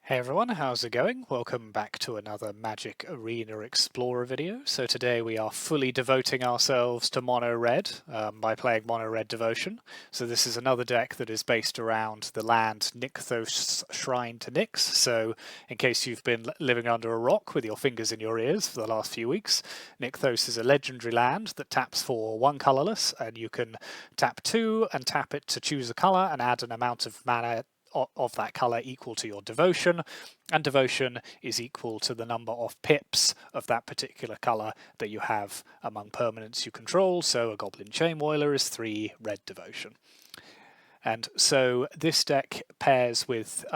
Hey everyone, how's it going? Welcome back to another Magic Arena Explorer video. So today we are fully devoting ourselves to Mono Red by playing Mono Red Devotion. So this is another deck that is based around the land Nykthos Shrine to Nyx. So in case you've been living under a rock with your fingers in your ears for the last few weeks, Nykthos is a legendary land that taps for one colorless, and you can tap two and tap it to choose a color and add an amount of mana of that color equal to your devotion, and devotion is equal to the number of pips of that particular color that you have among permanents you control. So a Goblin Chainwhirler is 3 red devotion. And so this deck pairs with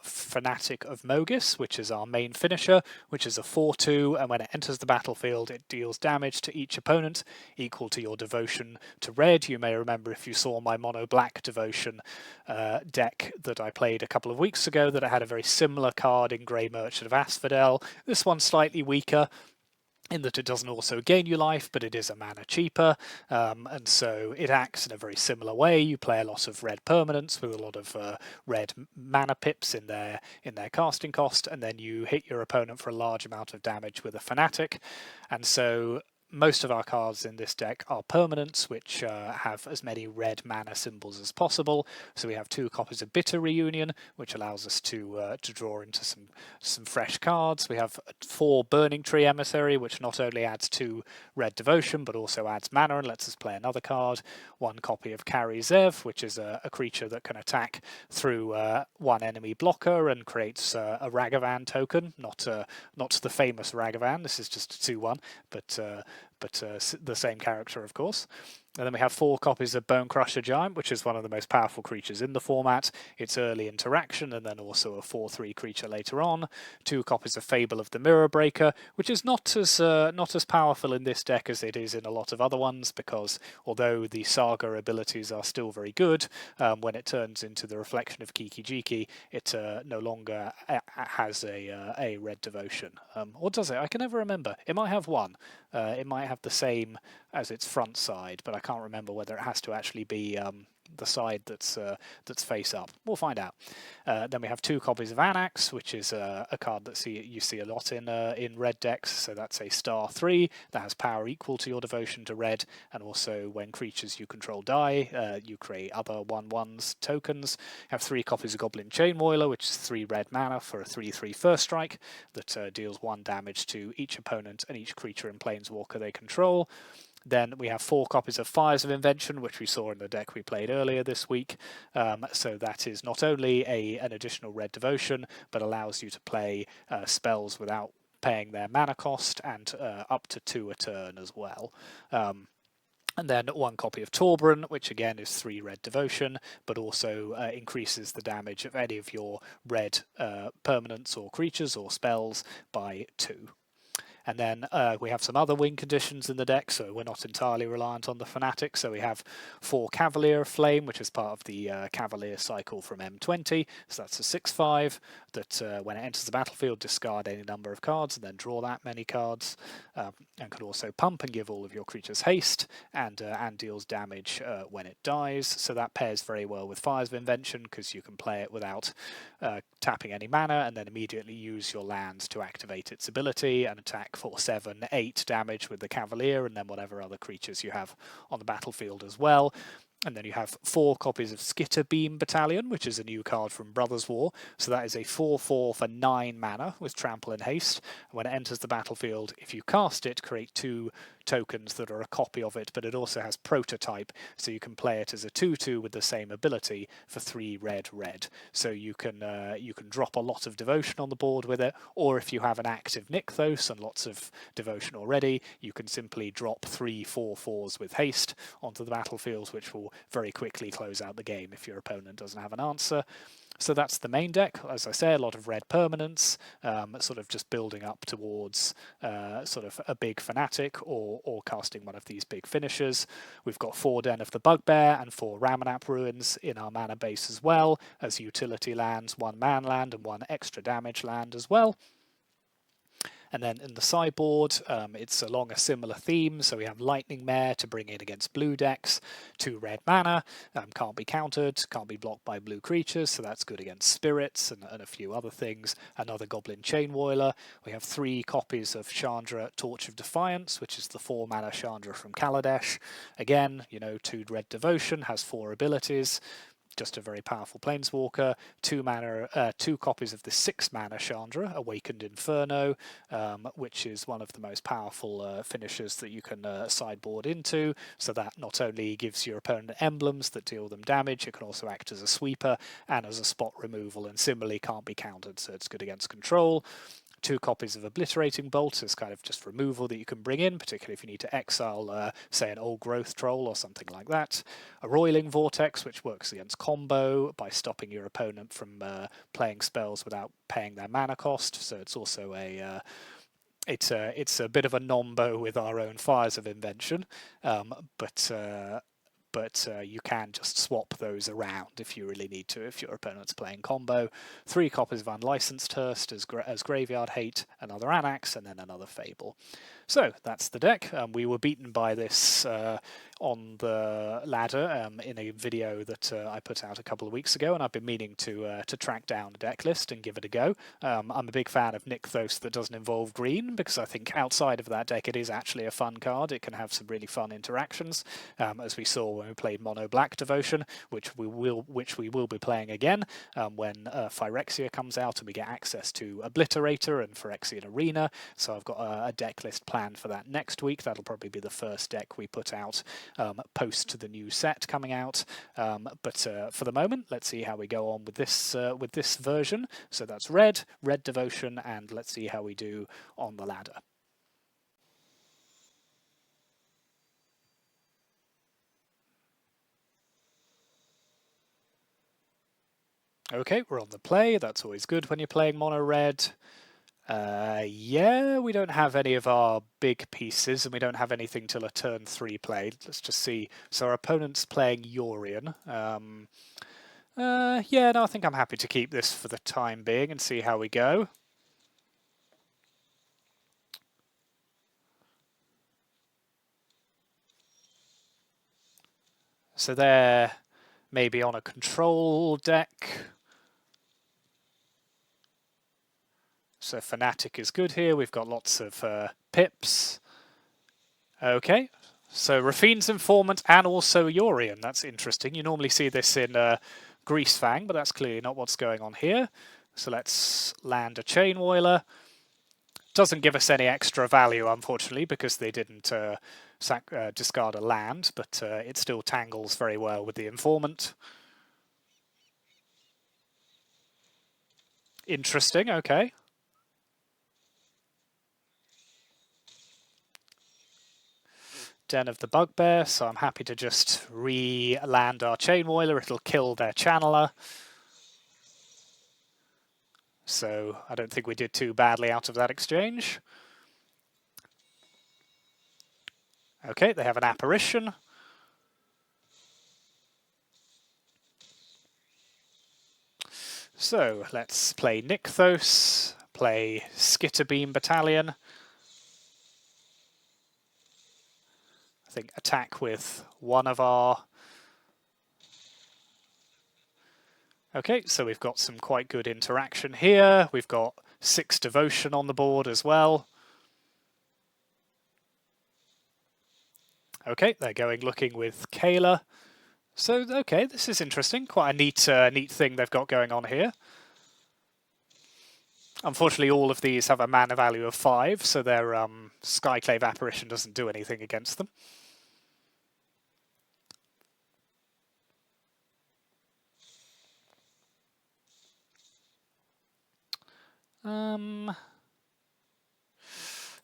Fanatic of Mogis, which is our main finisher, which is a 4/2, and when it enters the battlefield, it deals damage to each opponent equal to your devotion to red. You may remember if you saw my mono black devotion deck that I played a couple of weeks ago that it had a very similar card in Grey Merchant of Asphodel. This one's slightly weaker in that it doesn't also gain you life, but it is a mana cheaper, and so it acts in a very similar way. You play a lot of red permanents with a lot of red mana pips in their casting cost, and then you hit your opponent for a large amount of damage with a Fanatic. And so most of our cards in this deck are permanents, which have as many red mana symbols as possible. So we have 2 copies of Bitter Reunion, which allows us to draw into some fresh cards. We have 4 Burning Tree Emissary, which not only adds 2 red devotion, but also adds mana and lets us play another card. 1 copy of Kari Zev, which is a creature that can attack through 1 enemy blocker and creates a Ragavan token. Not the famous Ragavan. This is just a 2/1, but the same character, of course. And then we have 4 copies of Bone Crusher Giant, which is one of the most powerful creatures in the format. It's early interaction, and then also a 4/3 creature later on. 2 copies of Fable of the Mirror Breaker, which is not as powerful in this deck as it is in a lot of other ones, because although the Saga abilities are still very good, when it turns into the reflection of Kiki Jiki, it no longer has a red devotion. Or does it? I can never remember. It might have 1. It might have the same as its front side, but I can't remember whether it has to actually be the side that's face up. We'll find out. Then we have 2 copies of Anax, which is a card that you see a lot in red decks. So that's a star 3 that has power equal to your devotion to red, and also when creatures you control die, you create other 1/1s tokens. You have 3 copies of Goblin Chainwhirler, which is 3 red mana for a 3/3 first strike that deals 1 damage to each opponent and each creature in Planeswalker they control. Then we have 4 copies of Fires of Invention, which we saw in the deck we played earlier this week. So that is not only an additional red devotion, but allows you to play spells without paying their mana cost, and up to 2 a turn as well. And then 1 copy of Torbrun, which again is 3 red devotion, but also increases the damage of any of your red permanents or creatures or spells by 2. And then we have some other win conditions in the deck, so we're not entirely reliant on the Fanatic. So we have 4 Cavalier of Flame, which is part of the Cavalier cycle from M20. So that's a 6/5 that when it enters the battlefield, discard any number of cards and then draw that many cards. And can also pump and give all of your creatures haste, and deals damage when it dies. So that pairs very well with Fires of Invention, because you can play it without tapping any mana, and then immediately use your lands to activate its ability and attack for 7/8 damage with the Cavalier, and then whatever other creatures you have on the battlefield as well. And then you have 4 copies of Skitter Beam Battalion, which is a new card from Brothers War. So that is a 4/4 for 9 mana with Trample and Haste. When it enters the battlefield, if you cast it, create 2 tokens that are a copy of it, but it also has Prototype, so you can play it as a 2/2 with the same ability for 3 red. So you can drop a lot of devotion on the board with it, or if you have an active Nykthos and lots of devotion already, you can simply drop 3 4/4s with haste onto the battlefield, which will very quickly close out the game if your opponent doesn't have an answer. So that's the main deck. As I say, a lot of red permanents, sort of just building up towards sort of a big Fanatic or casting one of these big finishers. We've got 4 Den of the Bugbear and 4 Ramanap Ruins in our mana base as well, as utility lands, 1 man land and 1 extra damage land as well. And then in the sideboard, it's along a similar theme. So we have Lightning Mare to bring in against blue decks, 2 red mana, can't be countered, can't be blocked by blue creatures, so that's good against spirits and a few other things. Another Goblin Chainwhirler. We have 3 copies of Chandra Torch of Defiance, which is the 4 mana Chandra from Kaladesh. Again, you know, 2 red Devotion, has 4 abilities. Just a very powerful planeswalker. 2 copies of the 6 mana Chandra, Awakened Inferno, which is one of the most powerful finishers that you can sideboard into. So that not only gives your opponent emblems that deal them damage, it can also act as a sweeper and as a spot removal, and similarly can't be countered, so it's good against control. 2 copies of Obliterating Bolt as kind of just removal that you can bring in, particularly if you need to exile, say, an Old Growth Troll or something like that. A Roiling Vortex, which works against combo by stopping your opponent from playing spells without paying their mana cost. So it's also it's a bit of a nombo with our own Fires of Invention, but you can just swap those around if you really need to, if your opponent's playing combo. 3 copies of Unlicensed Hearst as Graveyard Hate, another Anax, and then another Fable. So that's the deck. We were beaten by this on the ladder in a video that I put out a couple of weeks ago, and I've been meaning to track down a deck list and give it a go. I'm a big fan of Nykthos that doesn't involve green, because I think outside of that deck it is actually a fun card. It can have some really fun interactions, as we saw when we played Mono Black Devotion, which we will be playing again when Phyrexia comes out and we get access to Obliterator and Phyrexian Arena. So I've got a deck list planned for that next week. That'll probably be the first deck we put out post the new set coming out. But for the moment, let's see how we go on with this version. So that's red Devotion, and let's see how we do on the ladder. Okay, we're on the play. That's always good when you're playing mono red. Yeah, we don't have any of our big pieces, and we don't have anything till a turn 3 play. Let's just see. So our opponent's playing Yorion. Yeah, no, I think I'm happy to keep this for the time being and see how we go. So they're maybe on a control deck. So Fanatic is good here. We've got lots of pips. Okay, so Rafine's Informant and also Yorion. That's interesting. You normally see this in Greasefang, but that's clearly not what's going on here. So let's land a Chainwhirler. Doesn't give us any extra value, unfortunately, because they didn't discard a land, but it still tangles very well with the Informant. Interesting, okay. Den of the Bugbear, so I'm happy to just re-land our Chainwhirler. It'll kill their Channeler. So I don't think we did too badly out of that exchange. Okay, they have an Apparition. So let's play Nykthos, play Skitterbeam Battalion. I think attack with one of our... Okay, so we've got some quite good interaction here. We've got 6 Devotion on the board as well. Okay, they're going looking with Kayla. So, okay, this is interesting. Quite a neat thing they've got going on here. Unfortunately, all of these have a mana value of 5, so their Skyclave Apparition doesn't do anything against them.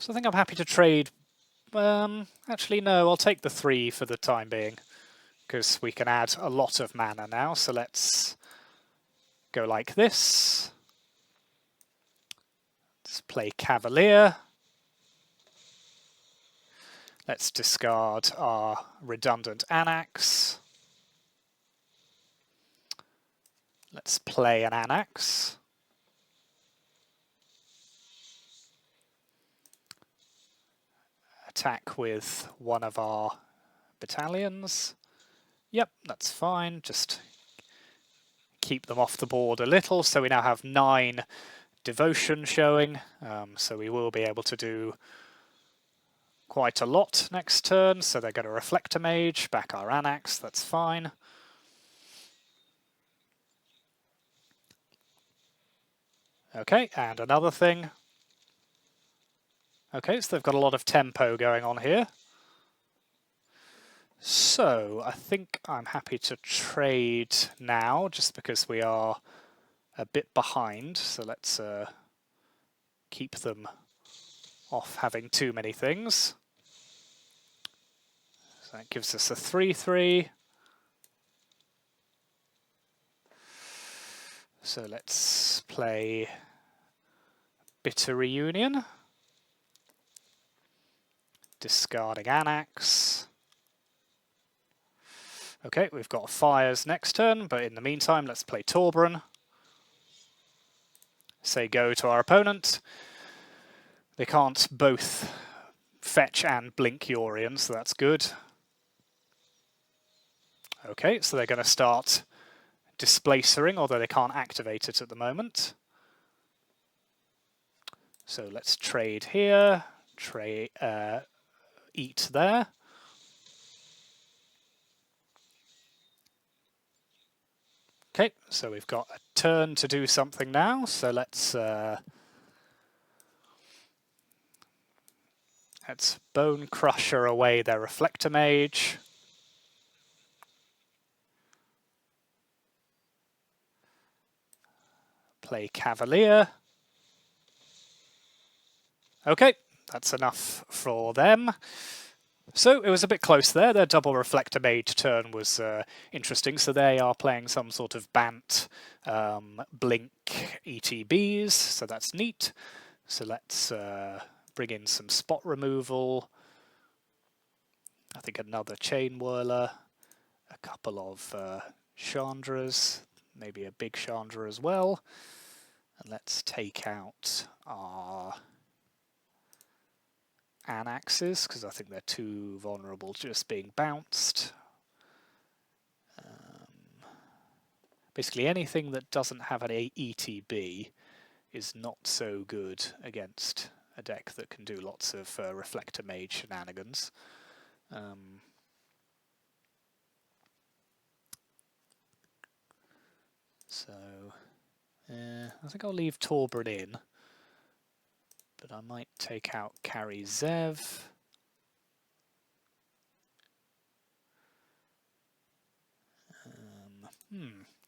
So I think I'm happy to trade. Actually, no, I'll take the 3 for the time being, because we can add a lot of mana now. So let's go like this. Let's play Cavalier. Let's discard our redundant Anax. Let's play an Anax. attack with one of our battalions. Yep, that's fine. Just keep them off the board a little. So we now have 9 devotion showing. So we will be able to do quite a lot next turn. So they're going to reflect a mage, back our Anax. That's fine. Okay, and another thing. Okay, so they've got a lot of tempo going on here. So I think I'm happy to trade now, just because we are a bit behind. So let's keep them off having too many things. So that gives us a 3/3. So let's play Bitter Reunion. Discarding Anax. Okay, we've got fires next turn, but in the meantime, let's play Torbran. Say go to our opponent. They can't both fetch and blink Yorion, so that's good. Okay, so they're going to start displacering, although they can't activate it at the moment. So let's trade here, eat there. Okay, so we've got a turn to do something now, so let's Bone Crusher away their Reflector Mage. Play Cavalier. Okay, that's enough for them. So it was a bit close there. Their double Reflector Mage turn was interesting. So they are playing some sort of Bant, Blink ETBs, so that's neat. So let's bring in some spot removal. I think another Chain Whirler, a couple of Chandras, maybe a big Chandra as well. And let's take out our Anaxes, because I think they're too vulnerable to just being bounced. Basically anything that doesn't have an ETB is not so good against a deck that can do lots of Reflector Mage shenanigans. I think I'll leave Torbran in, but I might take out Carry Zev.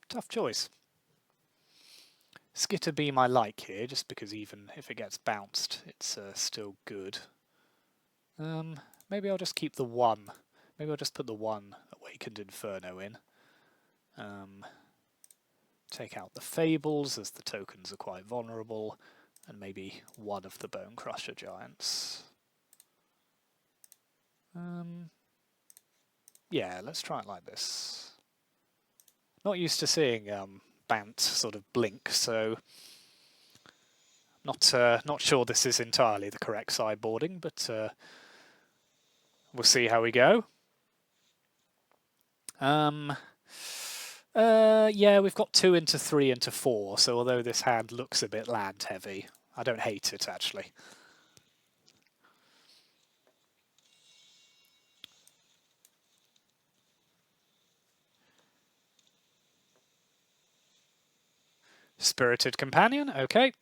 Tough choice. Skitter Beam I like here, just because even if it gets bounced, it's still good. Maybe I'll just keep the 1. Maybe I'll just put the 1 Awakened Inferno in. Take out the Fables, as the tokens are quite vulnerable, and maybe one of the Bone Crusher Giants. Yeah, let's try it like this. Not used to seeing Bant sort of blink, so not sure this is entirely the correct sideboarding, but we'll see how we go. Yeah, we've got 2 into 3 into 4, so although this hand looks a bit land heavy, I don't hate it actually. Spirited Companion, okay.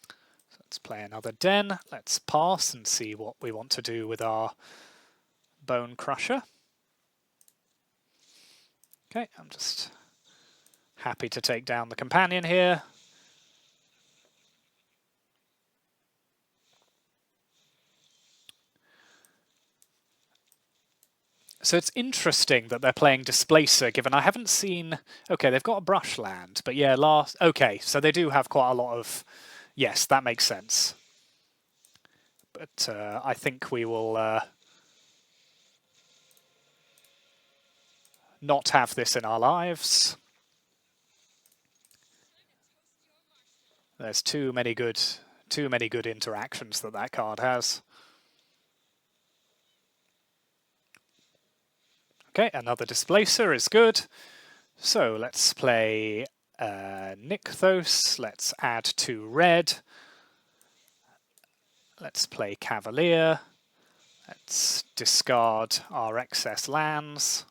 So let's play another Den. Let's pass and see what we want to do with our Bone Crusher. Okay, I'm just happy to take down the Companion here. So it's interesting that they're playing Displacer, given I haven't seen... Okay, they've got a brush land, but yeah, okay, so they do have quite a lot of... Yes, that makes sense. But I think we will not have this in our lives. There's too many good Too many good interactions that card has. Okay, another Displacer is good. So let's play Nykthos. Let's add 2 red. Let's play Cavalier. Let's discard our excess lands.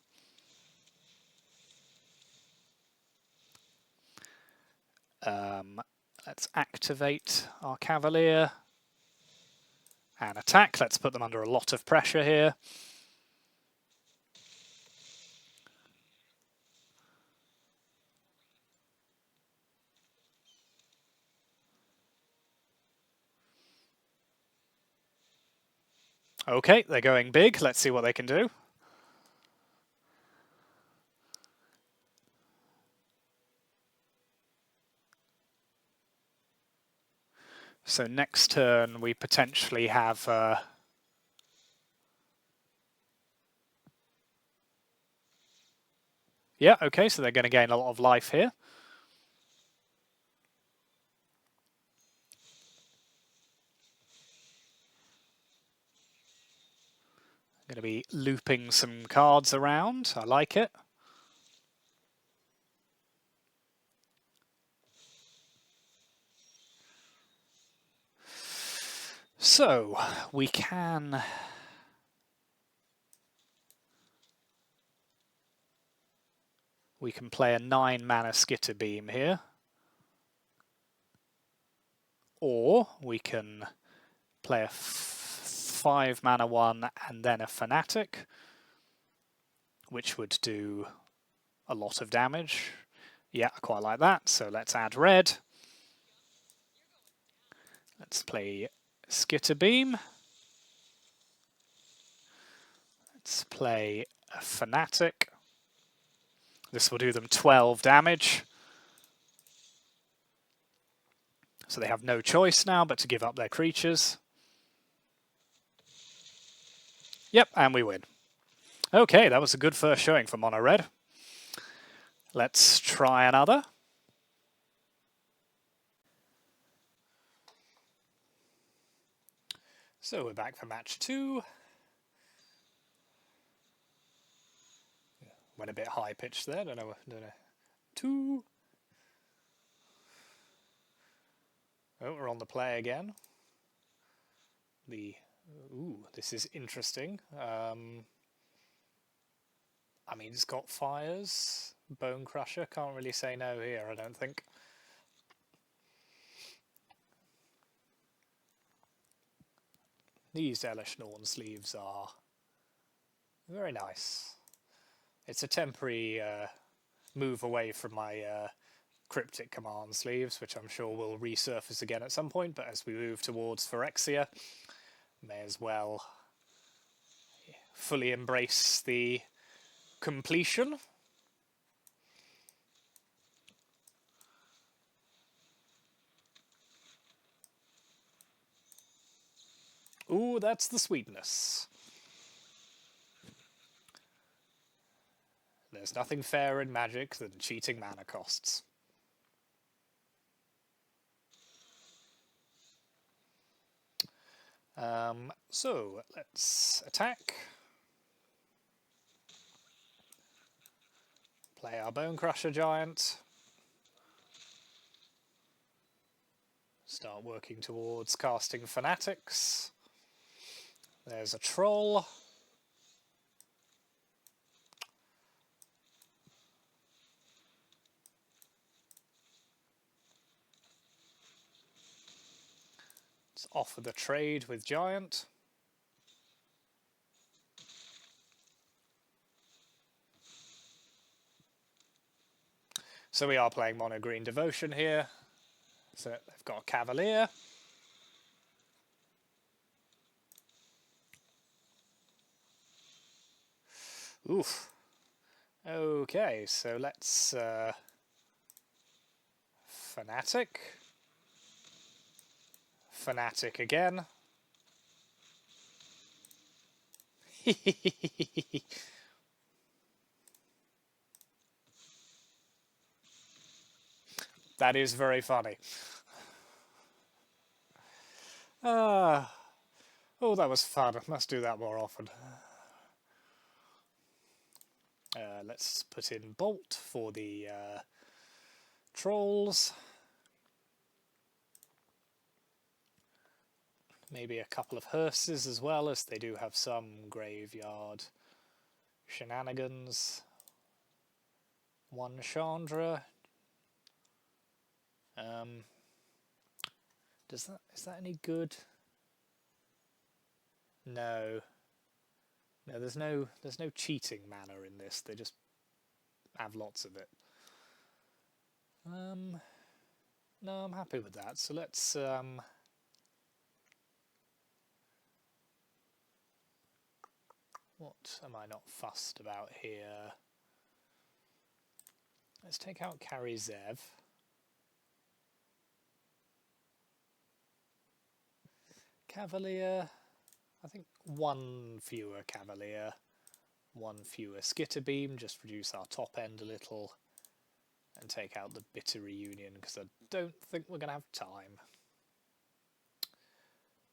Let's activate our Cavalier and attack. Let's put them under a lot of pressure here. Okay, they're going big. Let's see what they can do. So next turn we potentially have yeah, okay, so they're going to gain a lot of life here. Going to be looping some cards around. I like it. So we can play a 9-mana Skitterbeam here, or we can play a 5-mana one and then a Fanatic, which would do a lot of damage. Yeah, I quite like that. So let's add red. Let's play Skitterbeam. Let's play a Fanatic. This will do them 12 damage. So they have no choice now but to give up their creatures. Yep, and we win. Okay, that was a good first showing for Mono Red. Let's try another. So we're back for match 2. Went a bit high pitched there, don't know. 2. Oh, we're on the play again. Ooh, this is interesting. I mean, it's got fires. Bone Crusher, can't really say no here, I don't think. These Elish Norn sleeves are very nice. It's a temporary move away from my Cryptic Command sleeves, which I'm sure will resurface again at some point, but as we move towards Phyrexia, may as well fully embrace the completion. Ooh, that's the sweetness. There's nothing fair in Magic than cheating mana costs. So, let's attack. Play our Bone Crusher Giant. Start working towards casting Fanatics. There's a Troll. Let's offer the trade with Giant. So we are playing Mono Green Devotion here. So they've got a Cavalier. Oof. Okay, so let's Fanatic. Fanatic again. That is very funny. Oh, that was fun. Must do that more often. Let's put in Bolt for the trolls. Maybe a couple of hearses as well, as they do have some graveyard shenanigans. One Chandra. Is that any good? No. No, there's no cheating mana in this. They just have lots of it. No, I'm happy with that. So let's what am I not fussed about here? Let's take out Carry Zev. Cavalier. I think one fewer Cavalier, one fewer Skitterbeam, just reduce our top end a little, and take out the Bitter Reunion, because I don't think we're going to have time.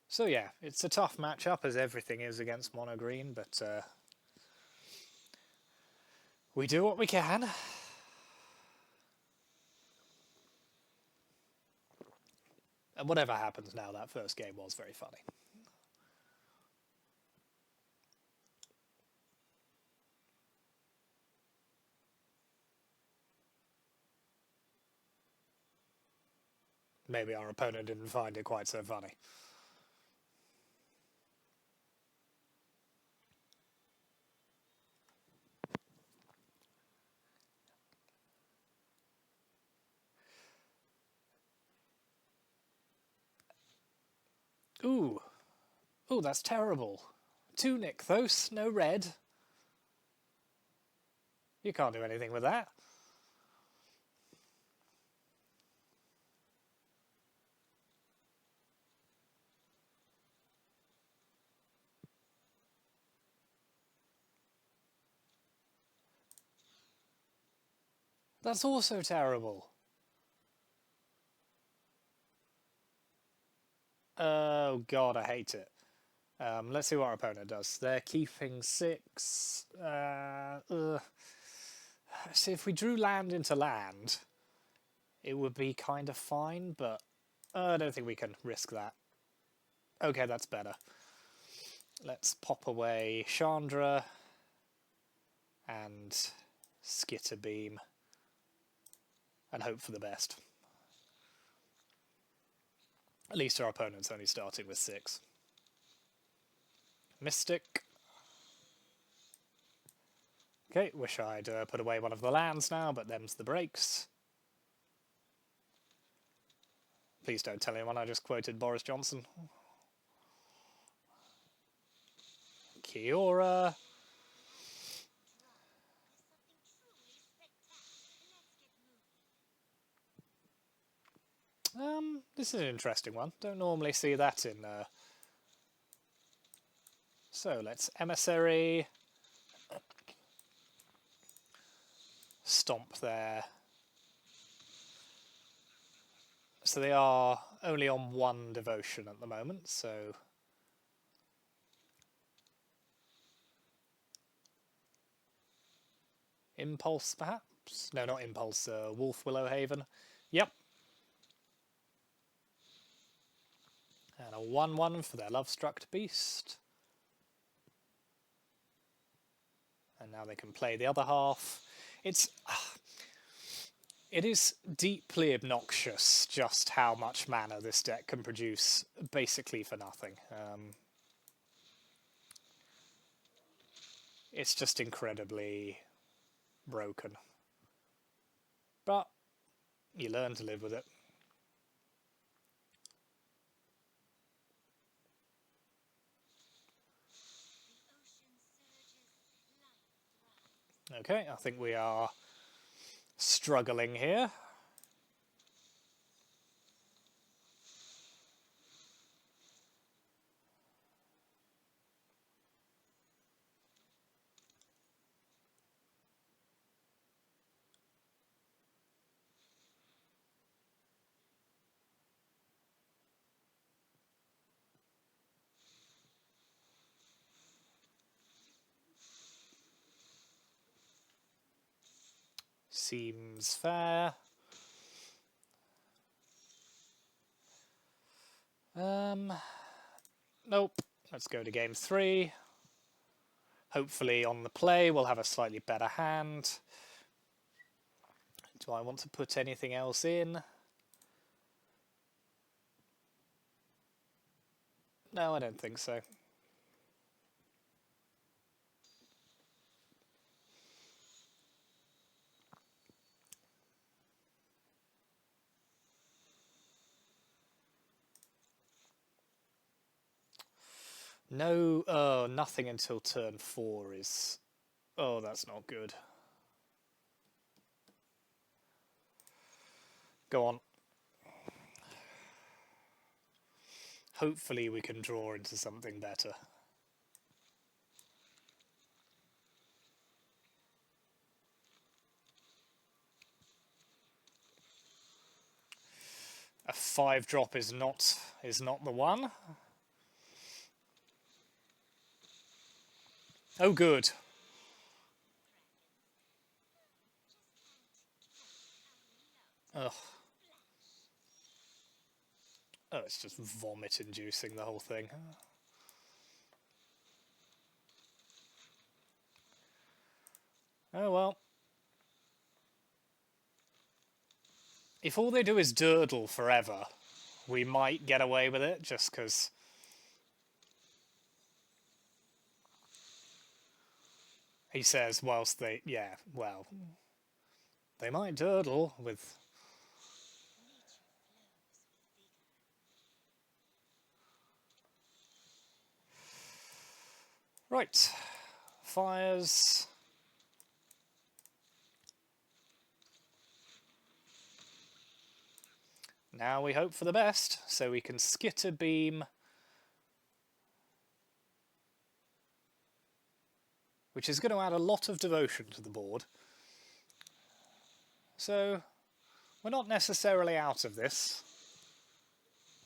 So yeah, it's a tough matchup, as everything is against mono green, but we do what we can. And whatever happens now, that first game was very funny. Maybe our opponent didn't find it quite so funny. Ooh. Ooh, that's terrible. 2 Nykthos, no red. You can't do anything with that. That's also terrible. Oh god, I hate it. Let's see what our opponent does. They're keeping 6. See, if we drew land into land, it would be kind of fine, but I don't think we can risk that. Okay, that's better. Let's pop away Chandra and Skitterbeam and hope for the best. At least our opponent's only starting with 6. Mystic. Okay, wish I'd put away one of the lands now, but them's the breaks. Please don't tell anyone I just quoted Boris Johnson. Kiora. This is an interesting one. Don't normally see that in... So let's Emissary. Stomp there. So they are only on 1 devotion at the moment, so... Impulse, perhaps? No, not Impulse, Wolf Willowhaven. Yep. And a 1/1 for their Love-Struck Beast. And now they can play the other half. It is deeply obnoxious just how much mana this deck can produce, basically for nothing. It's just incredibly broken. But you learn to live with it. Okay, I think we are struggling here. Seems fair. Nope. Let's go to game 3. Hopefully on the play we'll have a slightly better hand. Do I want to put anything else in? No, I don't think so. No, nothing until turn 4 is... Oh, that's not good. Go on. Hopefully we can draw into something better. A 5-drop is not the one. Oh, good. Ugh. Oh, it's just vomit-inducing, the whole thing. Oh, well. If all they do is durdle forever, we might get away with it, just because... He says, whilst they... Yeah, well... They might durdle with... Right. Fires... Now we hope for the best, so we can skitter beam, which is going to add a lot of devotion to the board. So we're not necessarily out of this.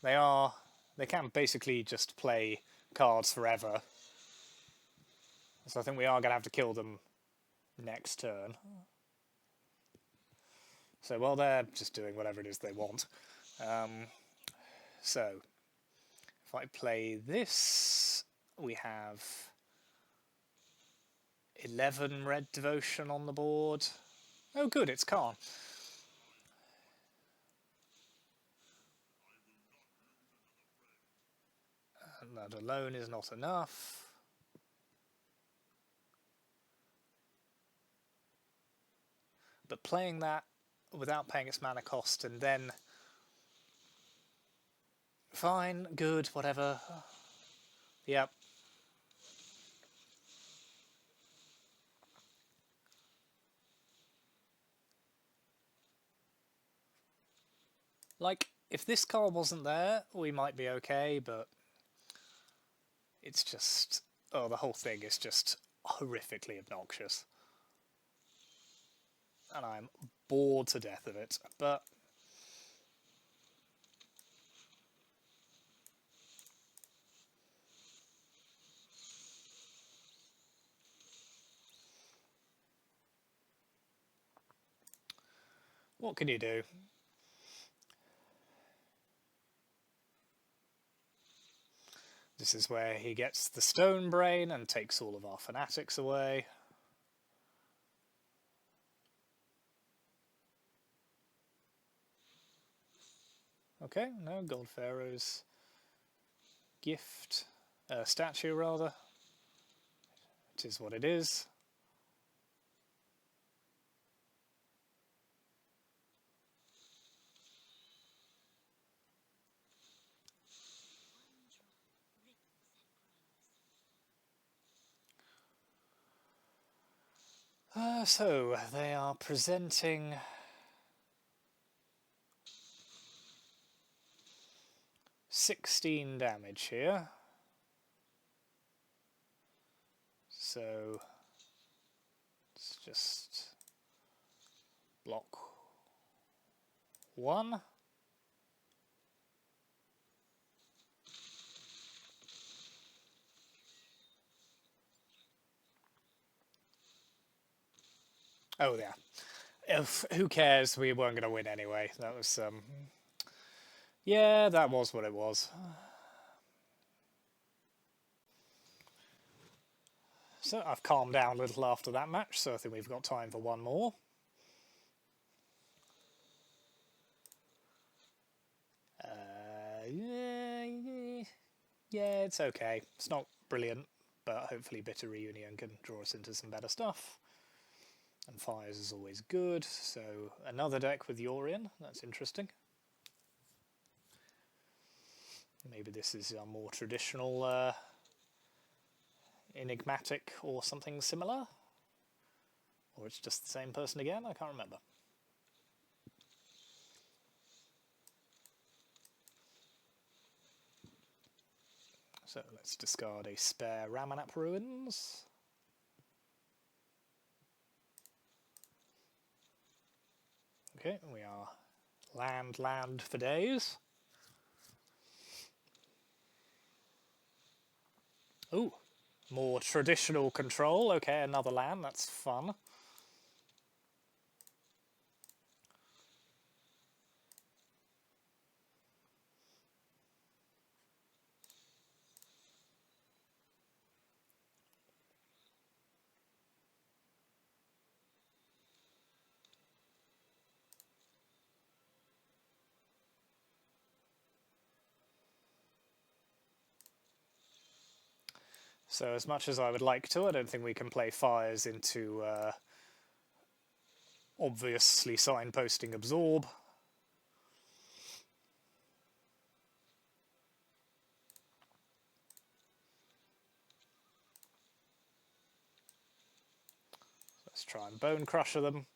They can basically just play cards forever. So I think we are going to have to kill them next turn. So, well, they're just doing whatever it is they want. So, if I play this, we have 11 red devotion on the board. Oh, good, it's Khan. And that alone is not enough. But playing that without paying its mana cost and then... Fine, good, whatever. Yep. Like, if this card wasn't there, we might be okay, but it's just... Oh, the whole thing is just horrifically obnoxious. And I'm bored to death of it, but... What can you do? This is where he gets the stone brain and takes all of our fanatics away. Okay, no, Gold Pharaoh's gift, statue rather. It is what it is. So, they are presenting 16 damage here. So, let's just block 1. Oh, yeah. Who cares? We weren't going to win anyway. That was, yeah, that was what it was. So I've calmed down a little after that match, so I think we've got time for one more. Yeah, it's okay. It's not brilliant, but hopefully Bitter Reunion can draw us into some better stuff. And Fires is always good, so another deck with Yorion, that's interesting. Maybe this is a more traditional enigmatic or something similar. Or it's just the same person again, I can't remember. So let's discard a spare Ramanap Ruins. Okay, we are land for days. Ooh, more traditional control. Okay, another land, that's fun. So as much as I would like to, I don't think we can play Fires into obviously signposting Absorb. Let's try and Bone Crusher them.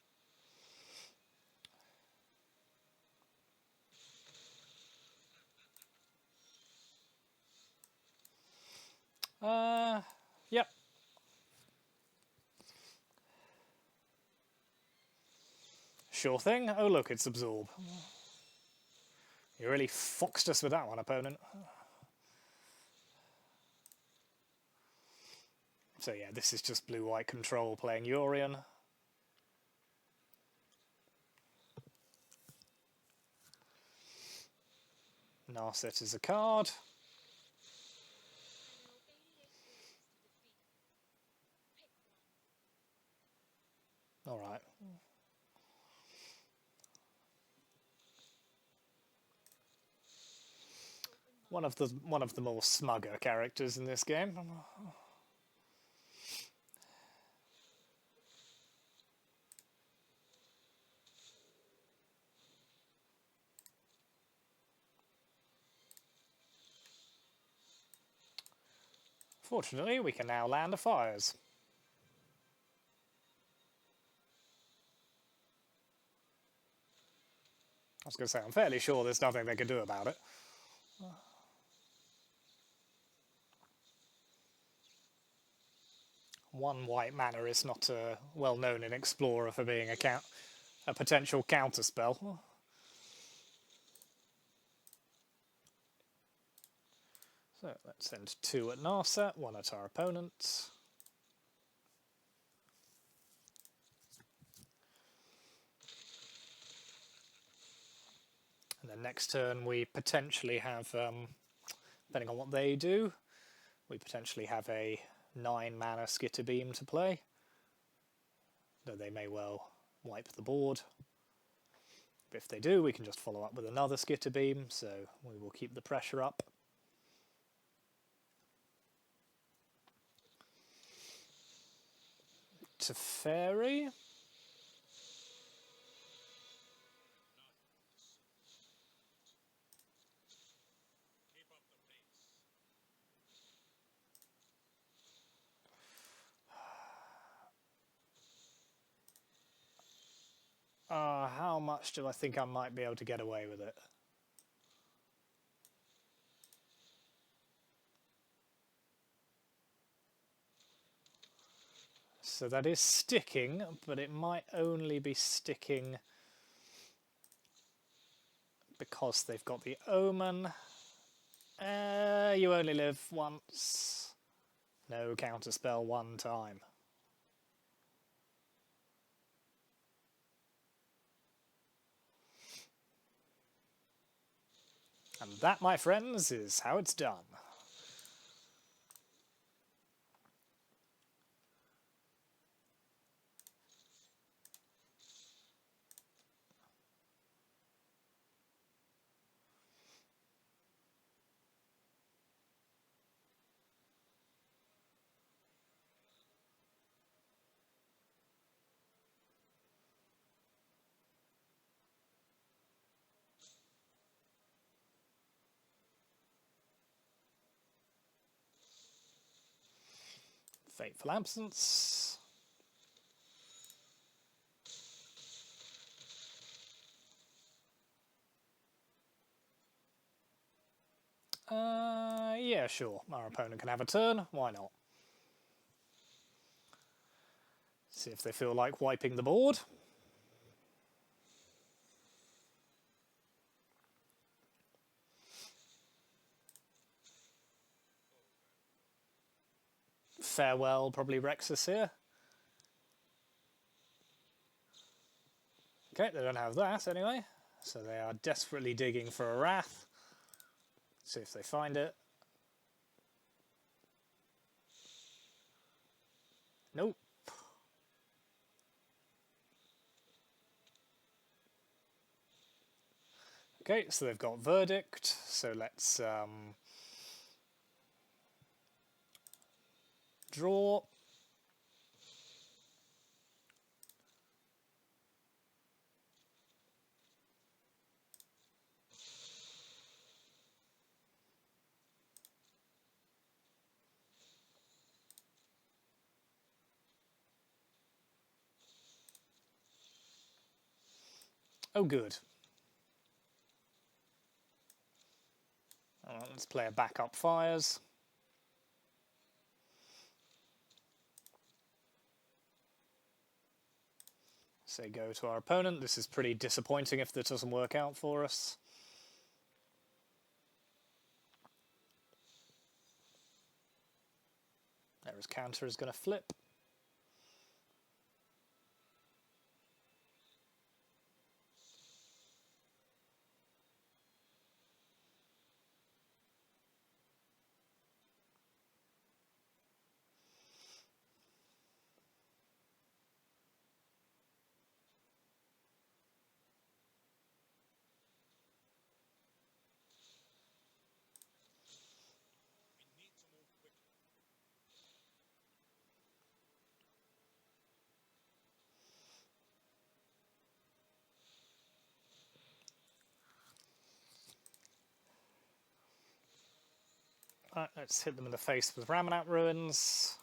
Yep. Sure thing. Oh look, it's Absorb. You really foxed us with that one, opponent. So yeah, this is just blue-white control playing Yorion. Narset is a card. All right. One of the more smugger characters in this game. Fortunately, we can now land a Fires. I was going to say, I'm fairly sure there's nothing they can do about it. One white mana is not well known in Explorer for being a potential counterspell. So let's send 2 at Narset, 1 at our opponent. And then next turn we potentially have, depending on what they do, we potentially have a 9 mana Skitter Beam to play. Though they may well wipe the board. But if they do, we can just follow up with another Skitter Beam, so we will keep the pressure up. To Fairy. How much do I think I might be able to get away with it? So that is sticking, but it might only be sticking because they've got the Omen. You only live once. No counterspell one time. that, my friends, is how it's done. Fateful Absence. Yeah, sure. Our opponent can have a turn. Why not? See if they feel like wiping the board. Farewell, probably Rexus here. Okay, they don't have that anyway. So they are desperately digging for a Wrath. See if they find it. Nope. Okay, so they've got Verdict. So let's draw. Oh, good. Right, let's play a backup Fires. Say go to our opponent. This is pretty disappointing if this doesn't work out for us. There his counter is going to flip. Right, let's hit them in the face with Ramanat Ruins.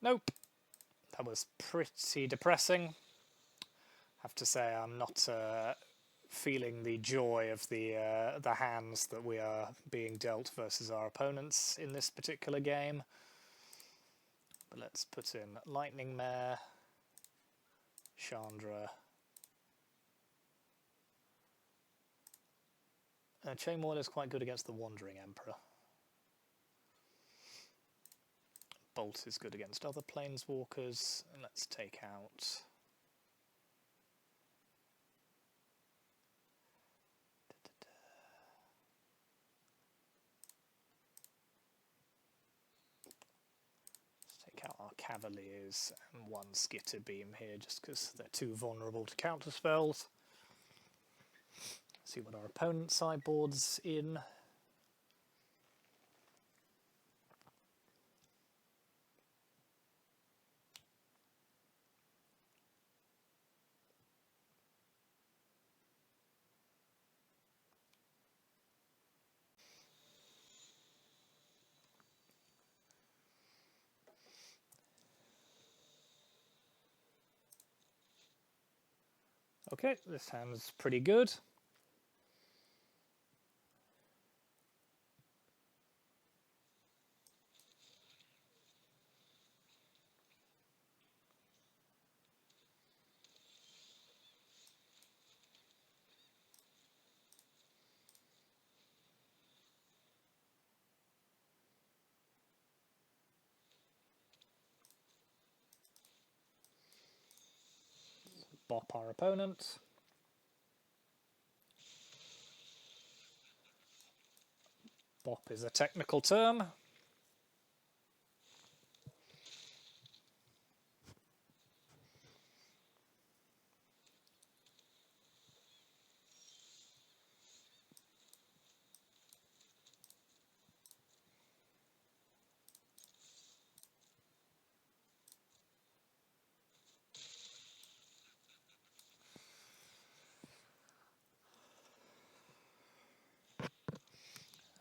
Nope. That was pretty depressing. Have to say I'm not feeling the joy of the hands that we are being dealt versus our opponents in this particular game. But let's put in Lightning Mare, Chandra. Chainmail is quite good against the Wandering Emperor. Bolt is good against other planeswalkers. And let's take out... Out our Cavaliers and one Skitter Beam here just because they're too vulnerable to counter spells. See what our opponent's sideboard's in. Okay, this hand's pretty good. bop our opponent. Bop is a technical term.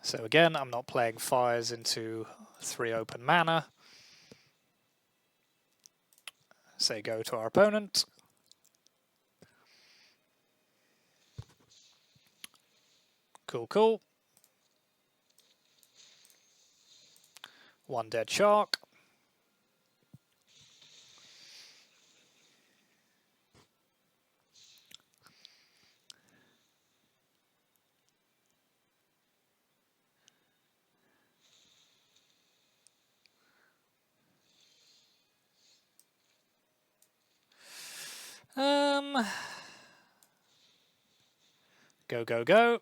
So again, I'm not playing fires into 3 open mana. Say go to our opponent. Cool, cool. 1 dead shark. Go, go, go.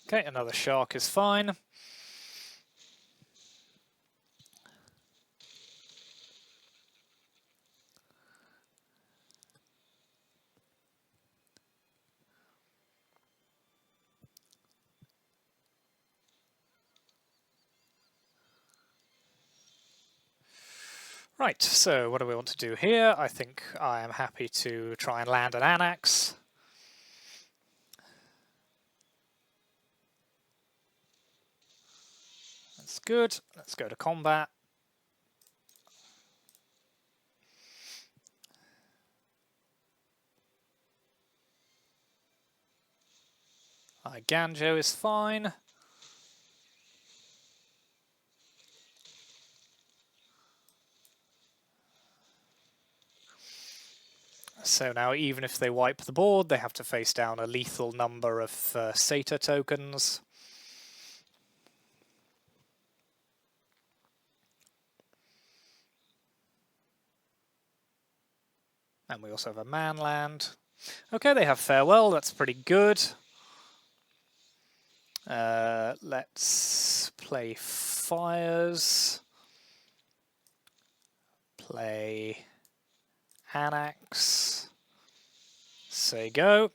Okay, another shark is fine. Right, so what do we want to do here? I think I am happy to try and land an Anax. That's good. Let's go to combat. Ganjo is fine. So now even if they wipe the board, they have to face down a lethal number of Satyr tokens. And we also have a man land. Okay, they have Farewell, that's pretty good. Let's play Fires. Play Anax. Say go.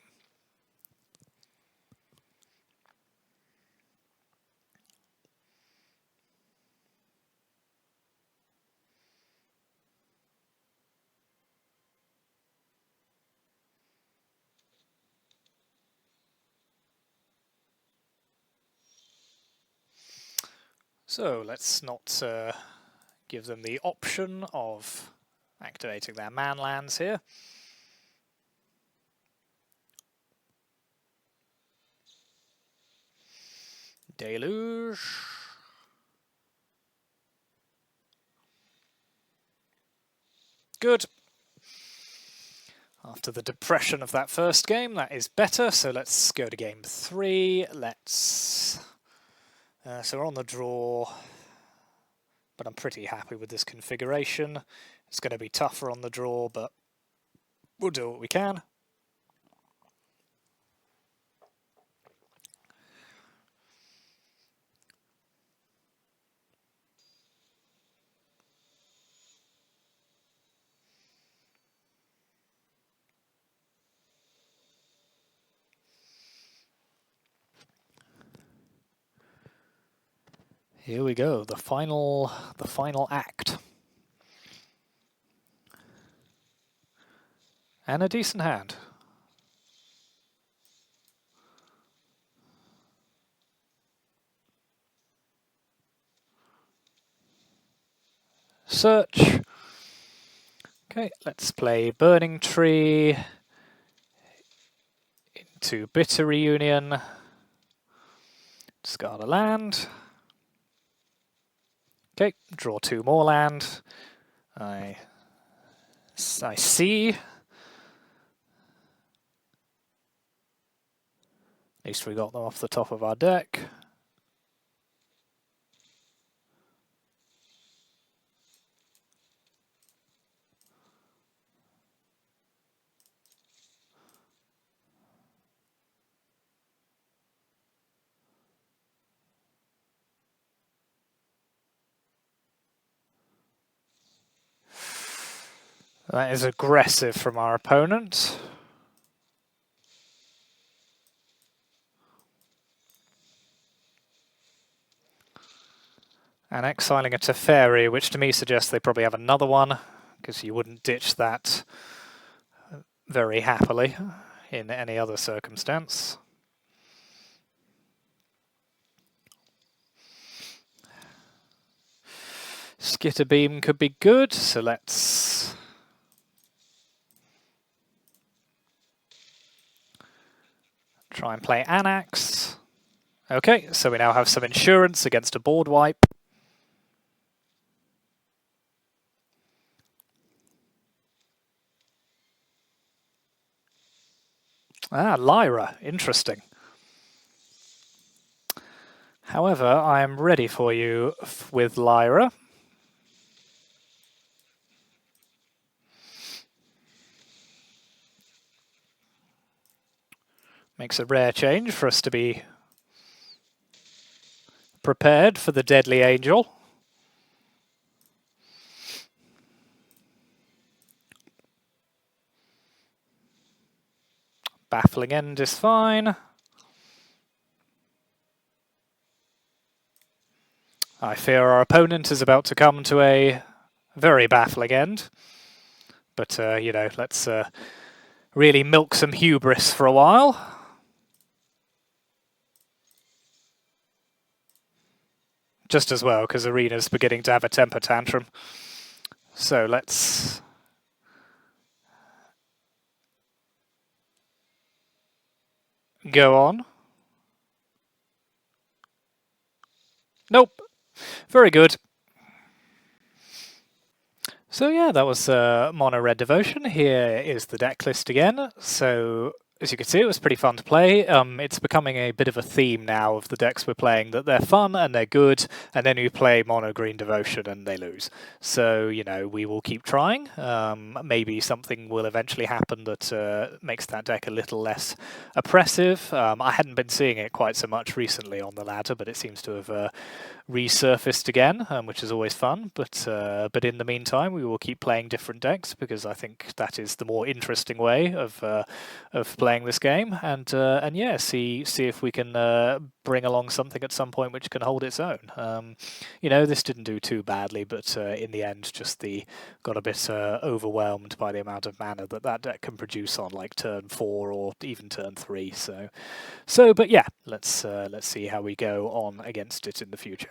So let's not give them the option of activating their man lands here. Deluge. Good. After the depression of that first game, that is better. So let's go to game 3. Let's... so we're on the draw, but I'm pretty happy with this configuration. It's going to be tougher on the draw, but we'll do what we can. Here we go, the final act. And a decent hand. Search. Okay, let's play Burning Tree into Bitter Reunion. Discard a land. Okay, draw 2 more land. I see. least we got them off the top of our deck. That is aggressive from our opponent. And exiling a Teferi, which to me suggests they probably have another one, because you wouldn't ditch that very happily in any other circumstance. Skitter Beam could be good, so let's try and play Anax. Okay, so we now have some insurance against a board wipe. Ah, Lyra, interesting. However, I am ready for you with Lyra. Makes a rare change for us to be prepared for the Deadly Angel. Baffling End is fine. I fear our opponent is about to come to a very baffling end. But, you know, let's really milk some hubris for a while. Just as well, because Arena's beginning to have a temper tantrum. So let's go on. Nope. Very good. So yeah, that was Mono Red Devotion. Here is the deck list again. So as you can see, it was pretty fun to play. It's becoming a bit of a theme now of the decks we're playing, that they're fun and they're good, and then you play Mono Green Devotion and they lose. So, you know, we will keep trying. Maybe something will eventually happen that makes that deck a little less oppressive. I hadn't been seeing it quite so much recently on the ladder, but it seems to have resurfaced again, which is always fun. But in the meantime, we will keep playing different decks, because I think that is the more interesting way of playing this game, and yeah, see if we can bring along something at some point which can hold its own. You know, this didn't do too badly, but in the end, just got a bit overwhelmed by the amount of mana that deck can produce on like turn 4 or even turn 3. But yeah, let's see how we go on against it in the future.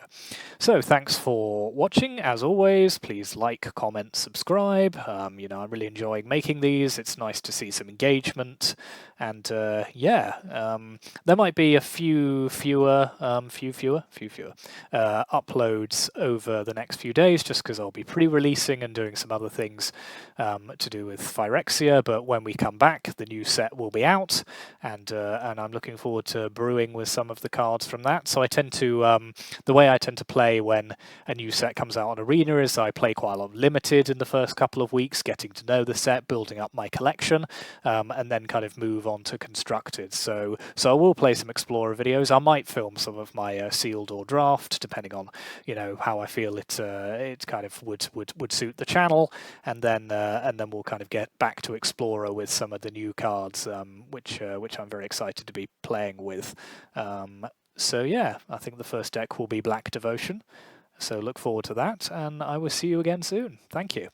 So thanks for watching. As always, please like, comment, subscribe. You know, I'm really enjoying making these. It's nice to see some engagement. And yeah, there might be a few fewer uploads over the next few days, just because I'll be pre-releasing and doing some other things to do with Phyrexia. But when we come back, the new set will be out, and I'm looking forward to brewing with some of the cards from that. So I tend to the way I tend to play when a new set comes out on Arena is I play quite a lot of Limited in the first couple of weeks, getting to know the set, building up my collection, and then kind of move on to Constructed. So I will play some Explorer videos. I might film some of my sealed or draft, depending on, you know, how I feel it kind of would suit the channel, and then we'll kind of get back to Explorer with some of the new cards, which I'm very excited to be playing with. So yeah, I think the first deck will be Black Devotion. So look forward to that, and I will see you again soon. Thank you.